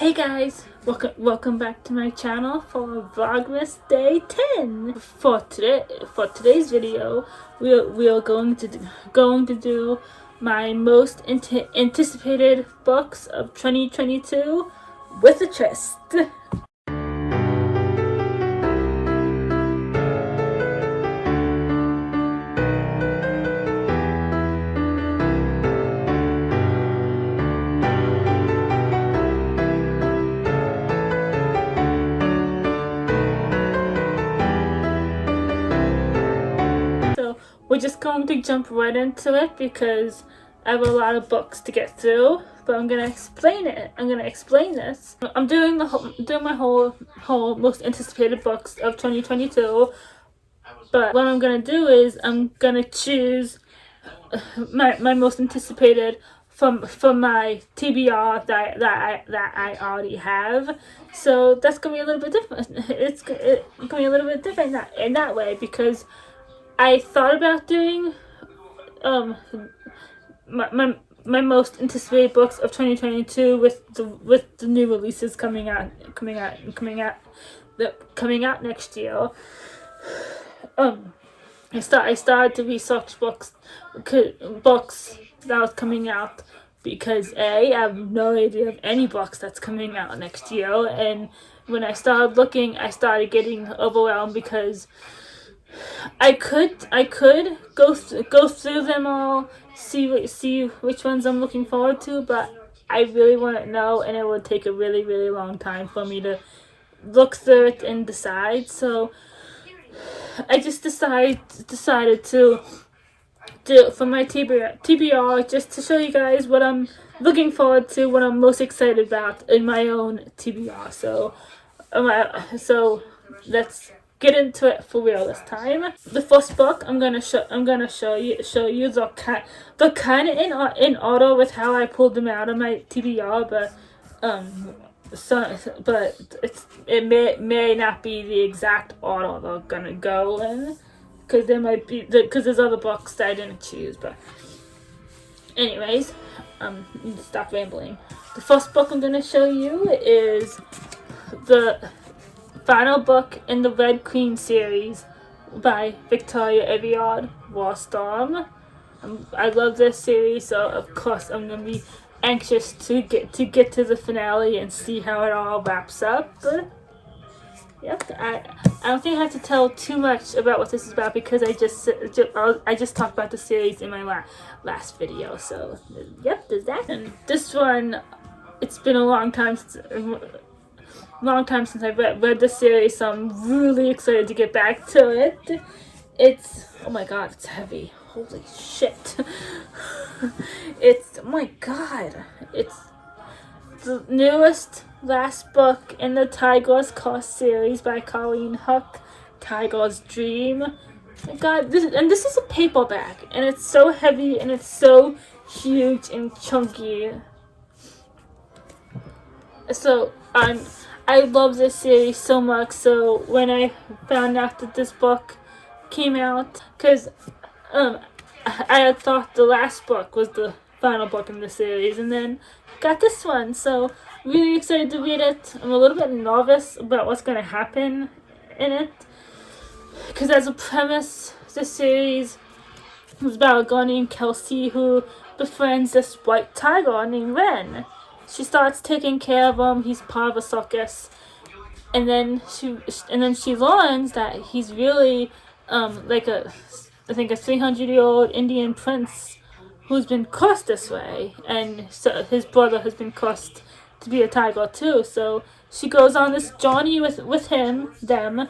Hey guys, welcome back to my channel for Vlogmas Day 10. For today's video, we are going to do my most anticipated books of 2022 with a twist. We're just going to jump right into it because I have a lot of books to get through, but I'm gonna explain it. I'm gonna explain this. I'm doing my whole most anticipated books of 2022, but what I'm gonna do is I'm gonna choose my most anticipated from my TBR that I already have. So that's gonna be a little bit different. It's gonna be a little bit different in that way because I thought about doing my most anticipated books of 2022 with the new releases coming out next year. I started to research books that was coming out because I have no idea of any books that's coming out next year, and when I started looking, I started getting overwhelmed because I could go through them all, see which ones I'm looking forward to, but I really want to know, and it would take a really long time for me to look through it and decide. So I just decided to do it for my TBR just to show you guys what I'm looking forward to, what I'm most excited about in my own TBR. So let's get into it for real this time. The first book I'm gonna show you the kind of in order with how I pulled them out of my TBR, but it may not be the exact order they're gonna go in, because there's other books that I didn't choose. But anyways, stop rambling. The first book I'm gonna show you is the final book in the Red Queen series by Victoria Aveyard, War Storm. I love this series, so of course I'm gonna be anxious to get to the finale and see how it all wraps up. Yep, I don't think I have to tell too much about what this is about because I just talked about the series in my last video. So yep, there's that. And this one, it's been a long time since I've read the series, so I'm really excited to get back to it. It's, oh my god, it's heavy. Holy shit. It's, oh my god. It's the newest last book in the Tiger's Cross series by Colleen Hook, Tiger's Dream. Oh my god, this is a paperback, and it's so heavy, and it's so huge and chunky. So, I love this series so much, so when I found out that this book came out, because I had thought the last book was the final book in the series, and then got this one, so really excited to read it. I'm a little bit nervous about what's going to happen in it, because as a premise, this series is about a girl named Kelsey who befriends this white tiger named Ren. She starts taking care of him. He's part of a circus, and then she learns that he's really like I think a 300-year-old Indian prince who's been cursed this way, and so his brother has been cursed to be a tiger too. So she goes on this journey with them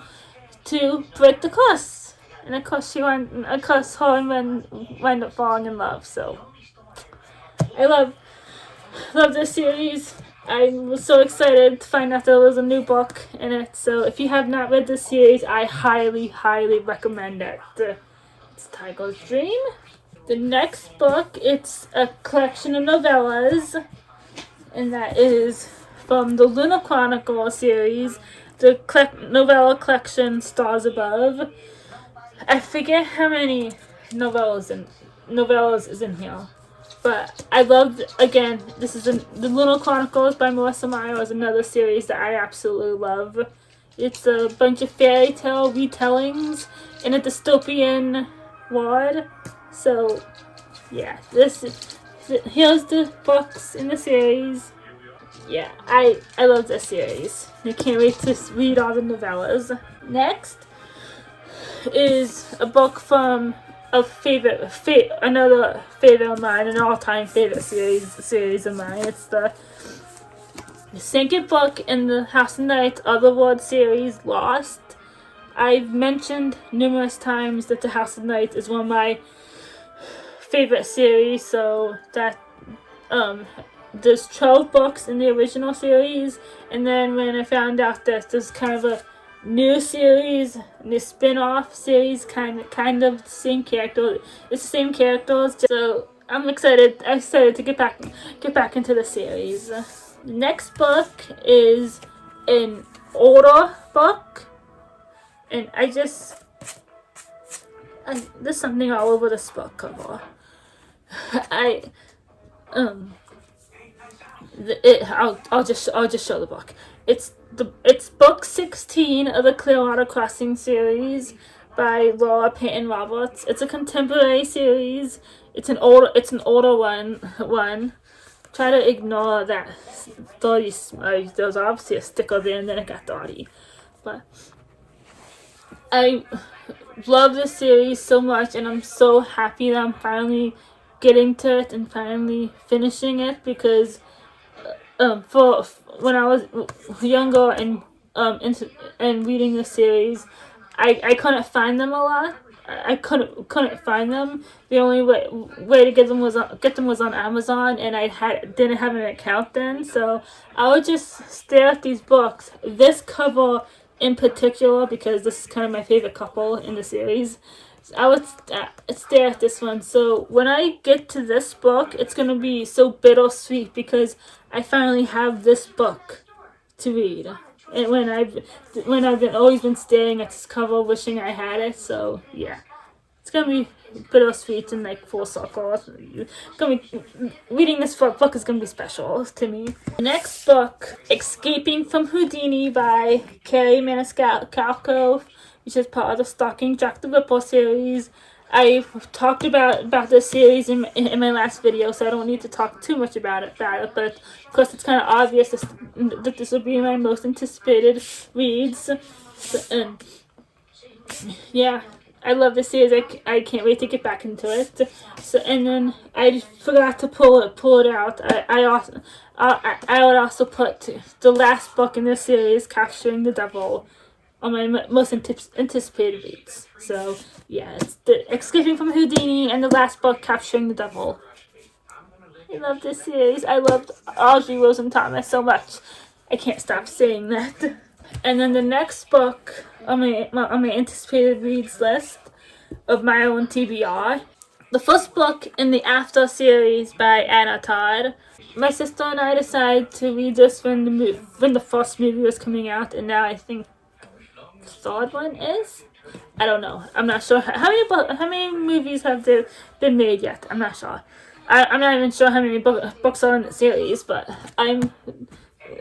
to break the curse, and of course her and Ren wind up falling in love. So I love this series. I was so excited to find out there was a new book in it. So if you have not read this series, I highly recommend it. It's Tiger's Dream. The next book, it's a collection of novellas, and that is from the Little Chronicles series, the novella collection Stars Above. I forget how many novellas is in here. But I loved, again, this is the Little Chronicles by Melissa Meyer is another series that I absolutely love. It's a bunch of fairy tale retellings in a dystopian world. So, yeah, here's the books in the series. Yeah, I love this series. I can't wait to read all the novellas. Next is a book from another favorite of mine, an all-time favorite series of mine. It's the second book in the House of Night Otherworld series, Lost. I've mentioned numerous times that the House of Night is one of my favorite series, so that there's 12 books in the original series, and then when I found out that there's kind of a new series, new spin-off series, kind of the same character. It's the same characters, so I'm excited to get back into the series. The next book is an older book, and there's something all over this book cover. I'll just show the book. It's book 16 of the Clearwater Crossing series by Laura Peyton Roberts. It's a contemporary series. It's an older one. Try to ignore that dirty. There's obviously a sticker there, and then it got dirty. But I love this series so much, and I'm so happy that I'm finally getting to it and finally finishing it, because for when I was younger and reading the series, I couldn't find them a lot. I couldn't find them. The only way to get them was on Amazon, and didn't have an account then. So I would just stare at these books. This cover in particular, because this is kind of my favorite couple in the series. I would stare at this one. So when I get to this book, it's gonna be so bittersweet, because I finally have this book to read, and when I've always been staring at this cover, wishing I had it. So yeah, it's gonna be bittersweet and like full circle. Reading this book is gonna be special to me. The next book, Escaping from Houdini by Carrie Maniscalco, which is part of the Stalking Jack the Ripper series. I've talked about this series in my last video, so I don't need to talk too much about it. But of course, it's kind of obvious that this will be my most anticipated reads. Yeah, I love this series. I can't wait to get back into it. So, and then I forgot to pull it out. I would also put the last book in this series, Capturing the Devil, on my most anticipated reads. So yeah, it's the Escaping from Houdini and the last book, Capturing the Devil. I love this series. I loved Audrey Rosen-Thomas so much. I can't stop saying that. And then the next book on my anticipated reads list of my own TBR, the first book in the After series by Anna Todd. My sister and I decided to read this when the first movie was coming out, and now I think the third one is. I don't know. I'm not sure how many movies have there been made yet. I'm not sure. I'm not even sure how many books are in the series, but I'm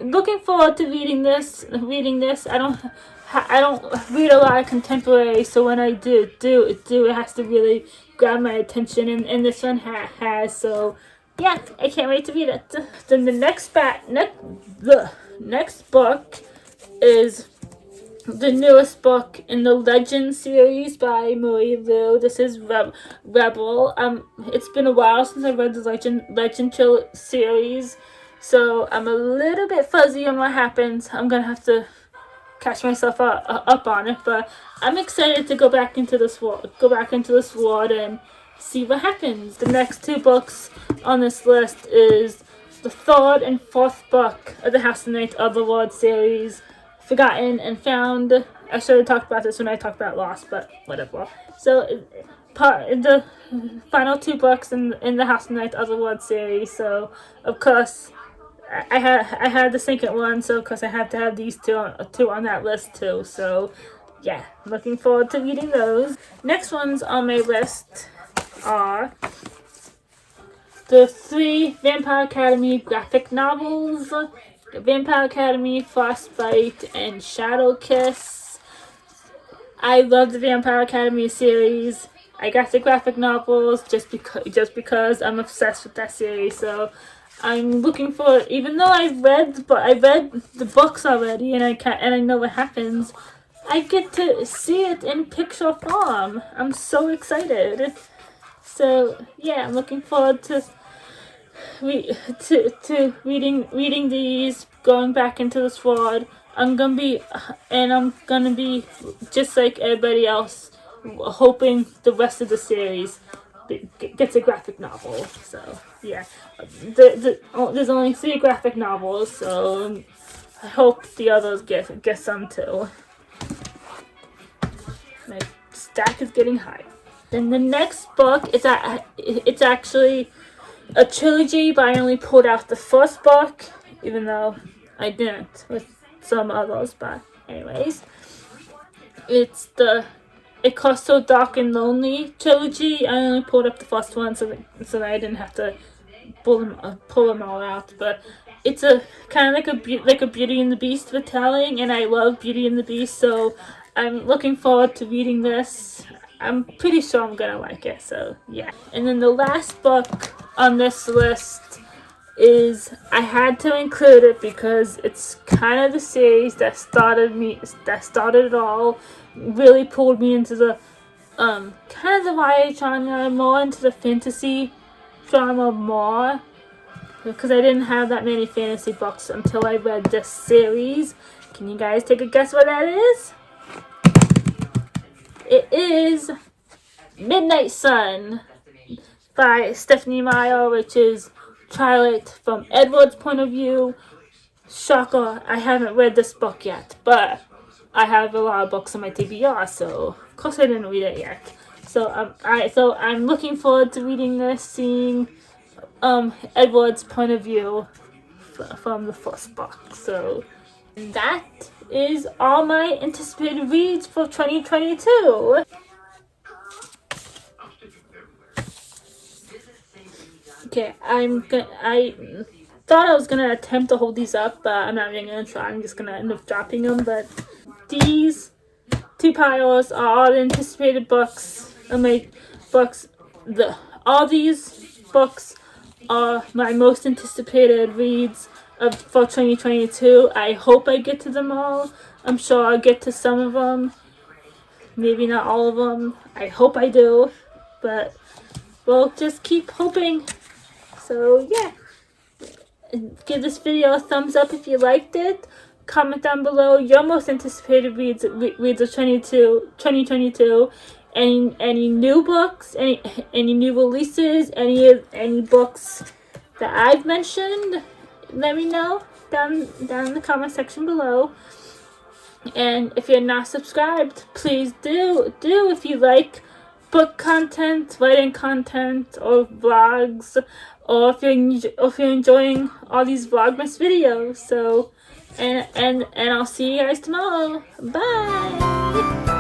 looking forward to reading this. I don't read a lot of contemporary, so when I do, it has to really grab my attention, and this one has. So yeah, I can't wait to read it. Then the next book is the newest book in the Legend series by Marie Lu. This is Rebel. It's been a while since I read the Legend series, so I'm a little bit fuzzy on what happens. I'm gonna have to catch myself up on it, but I'm excited to go back into this world and see what happens. The next two books on this list is the third and fourth book of the House of Night Otherworld series, Forgotten and Found. I should have talked about this when I talked about Lost, but whatever. So, the final two books in the House of Night Otherworld series. So, of course, I had the second one. So, of course, I have to have these two on that list too. So, yeah, looking forward to reading those. Next ones on my list are the 3 Vampire Academy graphic novels, Vampire Academy, Frostbite, and Shadow Kiss. I love the Vampire Academy series. I got the graphic novels just because I'm obsessed with that series. So I'm looking for, even though I read the books already, and I know what happens, I get to see it in picture form. I'm so excited. So yeah, I'm looking forward to reading these, going back into this world. I'm gonna be just like everybody else, hoping the rest of the series gets a graphic novel. So yeah, there's only 3 graphic novels, so I hope the others get some too. My stack is getting high. Then the next book it's actually a trilogy, but I only pulled out the first book, even though I didn't with some others. But anyways, it's the It Costs So Dark and Lonely trilogy. I only pulled up the first one so that I didn't have to pull them all out. But it's a kind of like a Beauty and the Beast retelling, and I love Beauty and the Beast, so I'm looking forward to reading this. I'm pretty sure I'm gonna like it, so yeah. And then the last book on this list is, I had to include it because it's kind of the series that started it all, really pulled me into the kind of the YA genre, more into the fantasy genre more, because I didn't have that many fantasy books until I read this series. Can you guys take a guess what that is? It is Midnight Sun by Stephanie Meyer, which is Twilight from Edward's point of view. Shocker, I haven't read this book yet, but I have a lot of books on my TBR, so of course I didn't read it yet. So I'm looking forward to reading this, seeing Edward's point of view from the first book. So that is all my anticipated reads for 2022. Okay, I thought I was gonna attempt to hold these up, but I'm not even gonna try. I'm just gonna end up dropping them. But these 2 piles are all the anticipated books. All these books are my most anticipated reads for 2022. I hope I get to them all. I'm sure I'll get to some of them. Maybe not all of them. I hope I do. But we'll just keep hoping. So yeah. Give this video a thumbs up if you liked it. Comment down below your most anticipated reads of 2022. Any new books, any new releases, any books that I've mentioned. Let me know down in the comment section below. And if you're not subscribed, please do if you like book content, writing content, or vlogs, or if you're enjoying all these Vlogmas videos. So and I'll see you guys tomorrow. Bye.